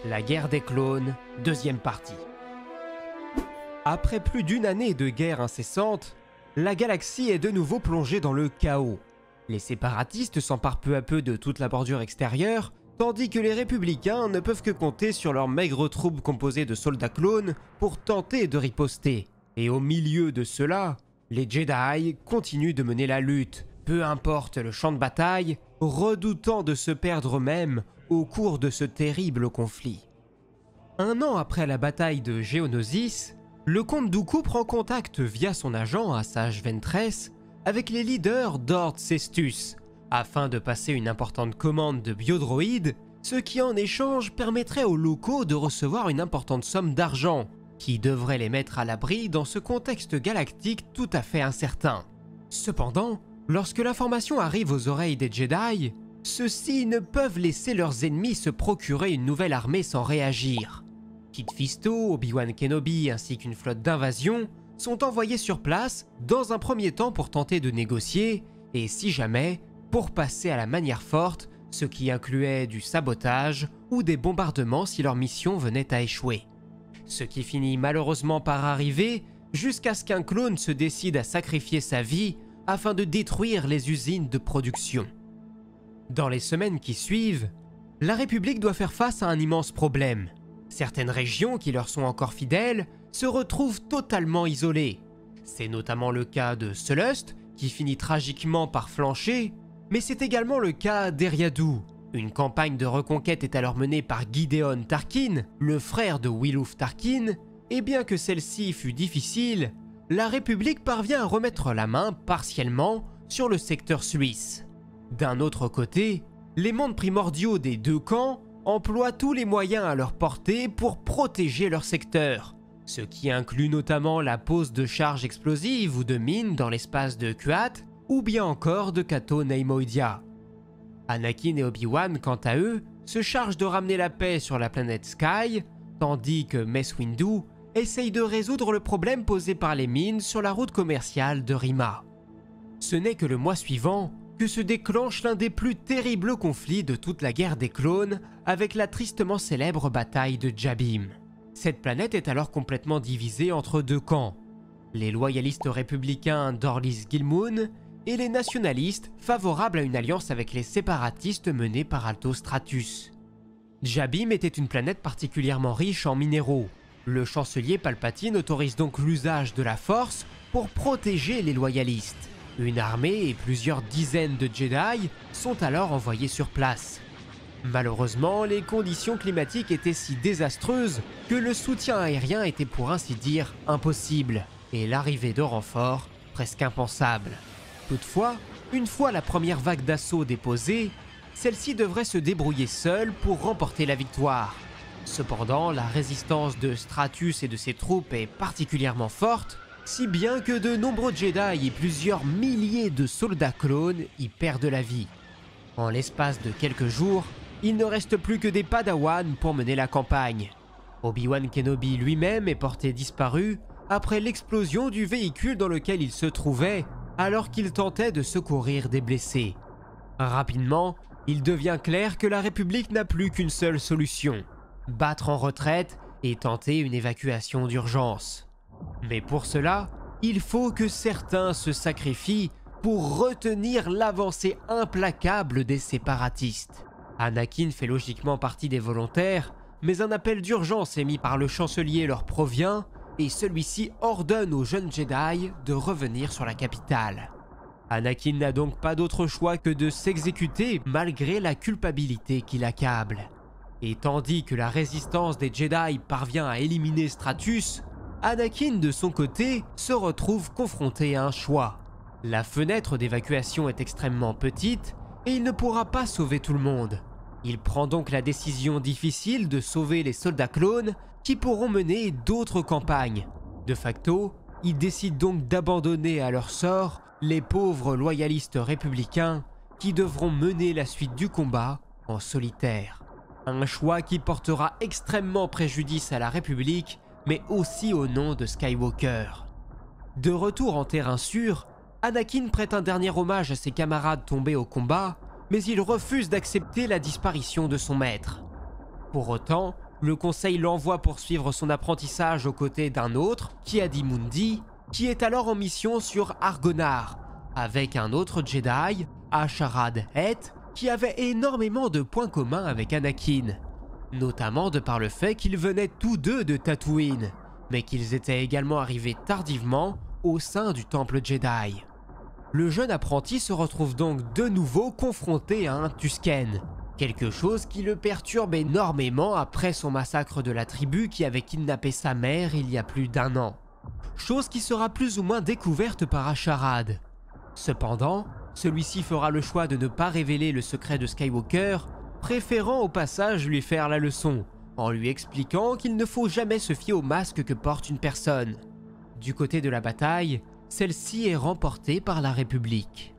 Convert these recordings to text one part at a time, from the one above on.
La guerre des clones, deuxième partie. Après plus d'une année de guerre incessante, la galaxie est de nouveau plongée dans le chaos. Les séparatistes s'emparent peu à peu de toute la bordure extérieure, tandis que les républicains ne peuvent que compter sur leurs maigres troupes composées de soldats clones pour tenter de riposter. Et au milieu de cela, les Jedi continuent de mener la lutte, peu importe le champ de bataille, redoutant de se perdre eux-mêmes au cours de ce terrible conflit. Un an après la bataille de Geonosis, le comte Dooku prend contact via son agent Asajj Ventress avec les leaders d'Ordre Cestus, afin de passer une importante commande de biodroïdes, ce qui en échange permettrait aux locaux de recevoir une importante somme d'argent, qui devrait les mettre à l'abri dans ce contexte galactique tout à fait incertain. Cependant, lorsque l'information arrive aux oreilles des Jedi, ceux-ci ne peuvent laisser leurs ennemis se procurer une nouvelle armée sans réagir. Kit Fisto, Obi-Wan Kenobi ainsi qu'une flotte d'invasion sont envoyés sur place dans un premier temps pour tenter de négocier et si jamais, pour passer à la manière forte, ce qui incluait du sabotage ou des bombardements si leur mission venait à échouer. Ce qui finit malheureusement par arriver jusqu'à ce qu'un clone se décide à sacrifier sa vie afin de détruire les usines de production. Dans les semaines qui suivent, la République doit faire face à un immense problème. Certaines régions qui leur sont encore fidèles se retrouvent totalement isolées. C'est notamment le cas de Sullust, qui finit tragiquement par flancher, mais c'est également le cas d'Eriadu. Une campagne de reconquête est alors menée par Gideon Tarkin, le frère de Wiluf Tarkin, et bien que celle-ci fut difficile, la République parvient à remettre la main partiellement sur le secteur suisse. D'un autre côté, les mondes primordiaux des deux camps emploient tous les moyens à leur portée pour protéger leur secteur, ce qui inclut notamment la pose de charges explosives ou de mines dans l'espace de Kuat, ou bien encore de Cato Neimoidia. Anakin et Obi-Wan, quant à eux, se chargent de ramener la paix sur la planète Sky, tandis que Mace Windu essaye de résoudre le problème posé par les mines sur la route commerciale de Rima. Ce n'est que le mois suivant que se déclenche l'un des plus terribles conflits de toute la guerre des clones avec la tristement célèbre bataille de Jabiim. Cette planète est alors complètement divisée entre deux camps, les loyalistes républicains d'Orlys Gilmoon et les nationalistes favorables à une alliance avec les séparatistes menés par Alto Stratus. Jabiim était une planète particulièrement riche en minéraux. Le chancelier Palpatine autorise donc l'usage de la force pour protéger les loyalistes. Une armée et plusieurs dizaines de Jedi sont alors envoyés sur place. Malheureusement, les conditions climatiques étaient si désastreuses que le soutien aérien était pour ainsi dire impossible, et l'arrivée de renforts presque impensable. Toutefois, une fois la première vague d'assaut déposée, celle-ci devrait se débrouiller seule pour remporter la victoire. Cependant, la résistance de Stratus et de ses troupes est particulièrement forte, si bien que de nombreux Jedi et plusieurs milliers de soldats clones y perdent la vie. En l'espace de quelques jours, il ne reste plus que des Padawans pour mener la campagne. Obi-Wan Kenobi lui-même est porté disparu après l'explosion du véhicule dans lequel il se trouvait alors qu'il tentait de secourir des blessés. Rapidement, il devient clair que la République n'a plus qu'une seule solution: battre en retraite et tenter une évacuation d'urgence. Mais pour cela, il faut que certains se sacrifient pour retenir l'avancée implacable des séparatistes. Anakin fait logiquement partie des volontaires, mais un appel d'urgence émis par le chancelier leur provient et celui-ci ordonne aux jeunes Jedi de revenir sur la capitale. Anakin n'a donc pas d'autre choix que de s'exécuter malgré la culpabilité qui l'accable. Et tandis que la résistance des Jedi parvient à éliminer Stratus, Anakin de son côté se retrouve confronté à un choix. La fenêtre d'évacuation est extrêmement petite et il ne pourra pas sauver tout le monde. Il prend donc la décision difficile de sauver les soldats clones qui pourront mener d'autres campagnes. De facto, il décide donc d'abandonner à leur sort les pauvres loyalistes républicains qui devront mener la suite du combat en solitaire. Un choix qui portera extrêmement préjudice à la République, mais aussi au nom de Skywalker. De retour en terrain sûr, Anakin prête un dernier hommage à ses camarades tombés au combat, mais il refuse d'accepter la disparition de son maître. Pour autant, Le conseil l'envoie poursuivre son apprentissage aux côtés d'un autre, Ki-Adi-Mundi, qui est alors en mission sur Argonar, avec un autre Jedi, Asharad Het, qui avait énormément de points communs avec Anakin, notamment de par le fait qu'ils venaient tous deux de Tatooine, mais qu'ils étaient également arrivés tardivement au sein du temple Jedi. Le jeune apprenti se retrouve donc de nouveau confronté à un Tusken, quelque chose qui le perturbe énormément après son massacre de la tribu qui avait kidnappé sa mère il y a plus d'1 an, chose qui sera plus ou moins découverte par Asharad. Cependant, celui-ci fera le choix de ne pas révéler le secret de Skywalker, préférant au passage lui faire la leçon, en lui expliquant qu'il ne faut jamais se fier au masque que porte une personne. Du côté de la bataille, celle-ci est remportée par la République.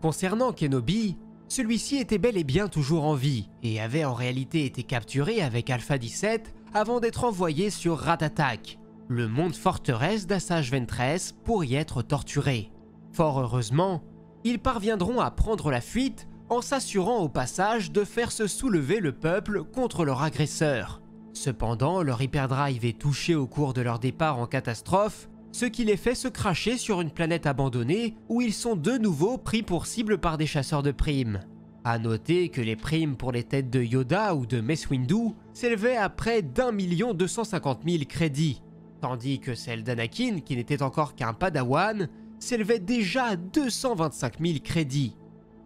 Concernant Kenobi, celui-ci était bel et bien toujours en vie et avait en réalité été capturé avec Alpha 17 avant d'être envoyé sur Ratatak, le monde forteresse d'Asajj Ventress, pour y être torturé. Fort heureusement, ils parviendront à prendre la fuite en s'assurant au passage de faire se soulever le peuple contre leur agresseur. Cependant, leur hyperdrive est touché au cours de leur départ en catastrophe, ce qui les fait se cracher sur une planète abandonnée où ils sont de nouveau pris pour cible par des chasseurs de primes. A noter que les primes pour les têtes de Yoda ou de Mace Windu s'élevaient à près d'1 250 000 crédits, tandis que celle d'Anakin, qui n'était encore qu'un padawan, s'élevait déjà à 225 000 crédits.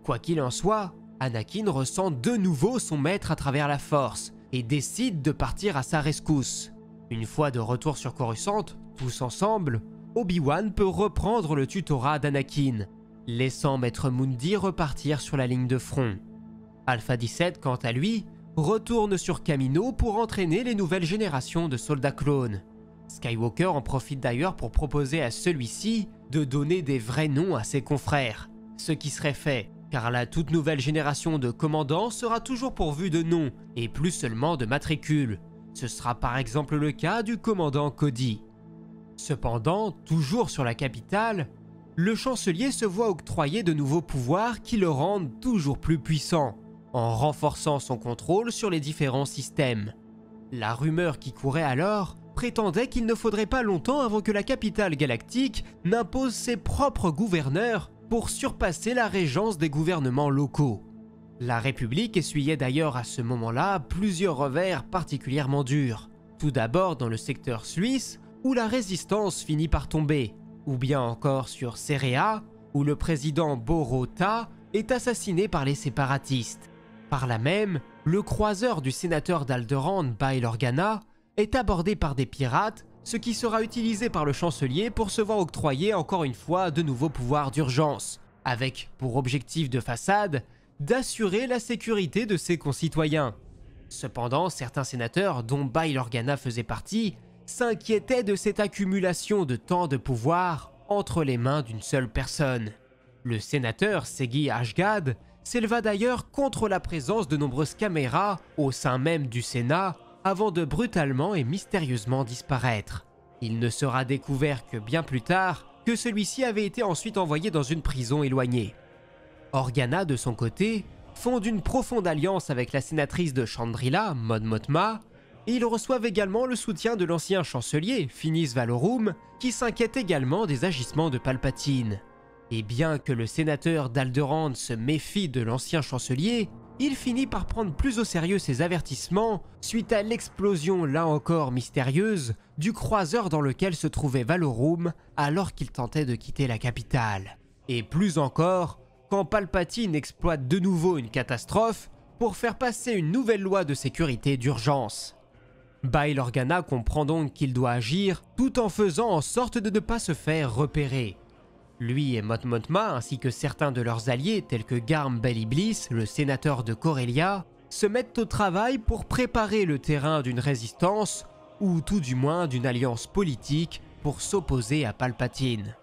Quoi qu'il en soit, Anakin ressent de nouveau son maître à travers la Force et décide de partir à sa rescousse. Une fois de retour sur Coruscant, tous ensemble, Obi-Wan peut reprendre le tutorat d'Anakin, laissant Maître Mundi repartir sur la ligne de front. Alpha 17, quant à lui, retourne sur Kamino pour entraîner les nouvelles générations de soldats clones. Skywalker en profite d'ailleurs pour proposer à celui-ci de donner des vrais noms à ses confrères, ce qui serait fait, car la toute nouvelle génération de commandants sera toujours pourvue de noms et plus seulement de matricules. Ce sera par exemple le cas du commandant Cody. Cependant, toujours sur la capitale, le chancelier se voit octroyer de nouveaux pouvoirs qui le rendent toujours plus puissant, en renforçant son contrôle sur les différents systèmes. La rumeur qui courait alors prétendait qu'il ne faudrait pas longtemps avant que la capitale galactique n'impose ses propres gouverneurs pour surpasser la régence des gouvernements locaux. La République essuyait d'ailleurs à ce moment-là plusieurs revers particulièrement durs. Tout d'abord dans le secteur suisse, où la résistance finit par tomber, ou bien encore sur Serea, où le président Borota est assassiné par les séparatistes. Par là même, le croiseur du sénateur d'Alderaan, Bail Organa, est abordé par des pirates, ce qui sera utilisé par le chancelier pour se voir octroyer encore une fois de nouveaux pouvoirs d'urgence, avec pour objectif de façade d'assurer la sécurité de ses concitoyens. Cependant, certains sénateurs, dont Bail Organa faisait partie, s'inquiétaient de cette accumulation de tant de pouvoir entre les mains d'une seule personne. Le sénateur Segi Ashgad s'éleva d'ailleurs contre la présence de nombreuses caméras au sein même du Sénat avant de brutalement et mystérieusement disparaître. Il ne sera découvert que bien plus tard que celui-ci avait été ensuite envoyé dans une prison éloignée. Organa, de son côté, fonde une profonde alliance avec la sénatrice de Chandrila, Mon Mothma, et ils reçoivent également le soutien de l'ancien chancelier, Finis Valorum, qui s'inquiète également des agissements de Palpatine. Et bien que le sénateur d'Alderaan se méfie de l'ancien chancelier, il finit par prendre plus au sérieux ses avertissements suite à l'explosion là encore mystérieuse du croiseur dans lequel se trouvait Valorum alors qu'il tentait de quitter la capitale. Et plus encore, quand Palpatine exploite de nouveau une catastrophe pour faire passer une nouvelle loi de sécurité d'urgence. Bail Organa comprend donc qu'il doit agir tout en faisant en sorte de ne pas se faire repérer. Lui et Mon Mothma ainsi que certains de leurs alliés tels que Garm Bel Iblis, le sénateur de Corellia, se mettent au travail pour préparer le terrain d'une résistance ou tout du moins d'une alliance politique pour s'opposer à Palpatine.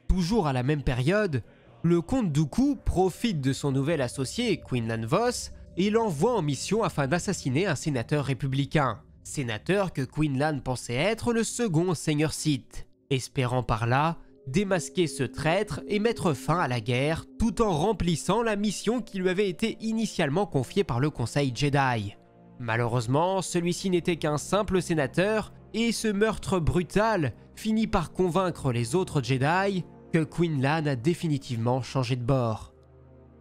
Toujours à la même période, le comte Dooku profite de son nouvel associé Quinlan Vos et l'envoie en mission afin d'assassiner un sénateur républicain, sénateur que Quinlan pensait être le second seigneur Sith, espérant par là démasquer ce traître et mettre fin à la guerre tout en remplissant la mission qui lui avait été initialement confiée par le Conseil Jedi. Malheureusement, celui-ci n'était qu'un simple sénateur et ce meurtre brutal finit par convaincre les autres Jedi que Quinlan a définitivement changé de bord.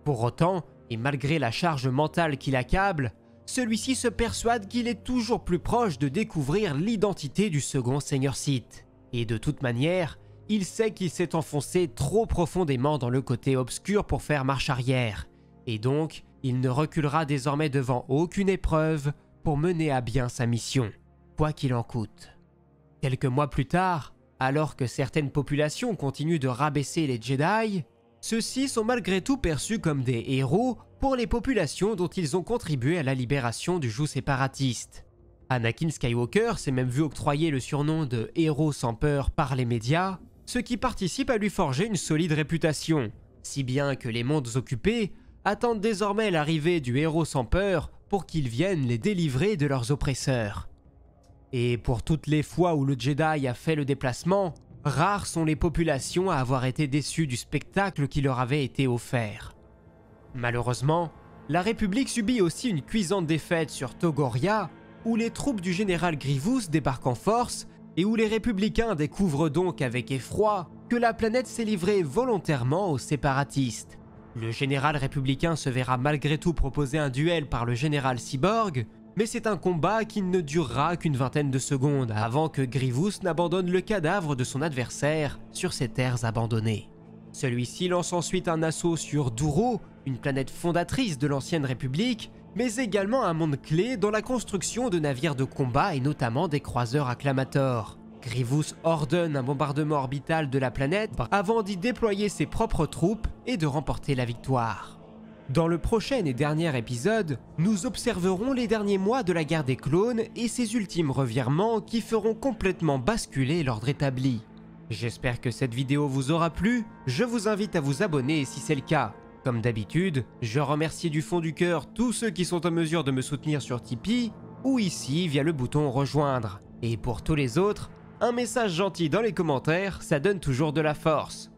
Pour autant, et malgré la charge mentale qui l'accable, celui-ci se persuade qu'il est toujours plus proche de découvrir l'identité du second Seigneur Sith. Et de toute manière, il sait qu'il s'est enfoncé trop profondément dans le côté obscur pour faire marche arrière. Et donc, il ne reculera désormais devant aucune épreuve pour mener à bien sa mission, quoi qu'il en coûte. Quelques mois plus tard, alors que certaines populations continuent de rabaisser les Jedi, ceux-ci sont malgré tout perçus comme des héros pour les populations dont ils ont contribué à la libération du joug séparatiste. Anakin Skywalker s'est même vu octroyer le surnom de « héros sans peur » par les médias, ce qui participe à lui forger une solide réputation, si bien que les mondes occupés attendent désormais l'arrivée du héros sans peur pour qu'il vienne les délivrer de leurs oppresseurs. Et pour toutes les fois où le Jedi a fait le déplacement, rares sont les populations à avoir été déçues du spectacle qui leur avait été offert. Malheureusement, la République subit aussi une cuisante défaite sur Togoria, où les troupes du général Grievous débarquent en force et où les républicains découvrent donc avec effroi que la planète s'est livrée volontairement aux séparatistes. Le général républicain se verra malgré tout proposer un duel par le général Cyborg, mais c'est un combat qui ne durera qu'une vingtaine de secondes avant que Grievous n'abandonne le cadavre de son adversaire sur ces terres abandonnées. Celui-ci lance ensuite un assaut sur Duro, une planète fondatrice de l'ancienne République, mais également un monde clé dans la construction de navires de combat et notamment des croiseurs acclamators. Grievous ordonne un bombardement orbital de la planète avant d'y déployer ses propres troupes et de remporter la victoire. Dans le prochain et dernier épisode, nous observerons les derniers mois de la guerre des clones et ses ultimes revirements qui feront complètement basculer l'ordre établi. J'espère que cette vidéo vous aura plu, je vous invite à vous abonner si c'est le cas. Comme d'habitude, je remercie du fond du cœur tous ceux qui sont en mesure de me soutenir sur Tipeee ou ici via le bouton rejoindre. Et pour tous les autres, un message gentil dans les commentaires, ça donne toujours de la force.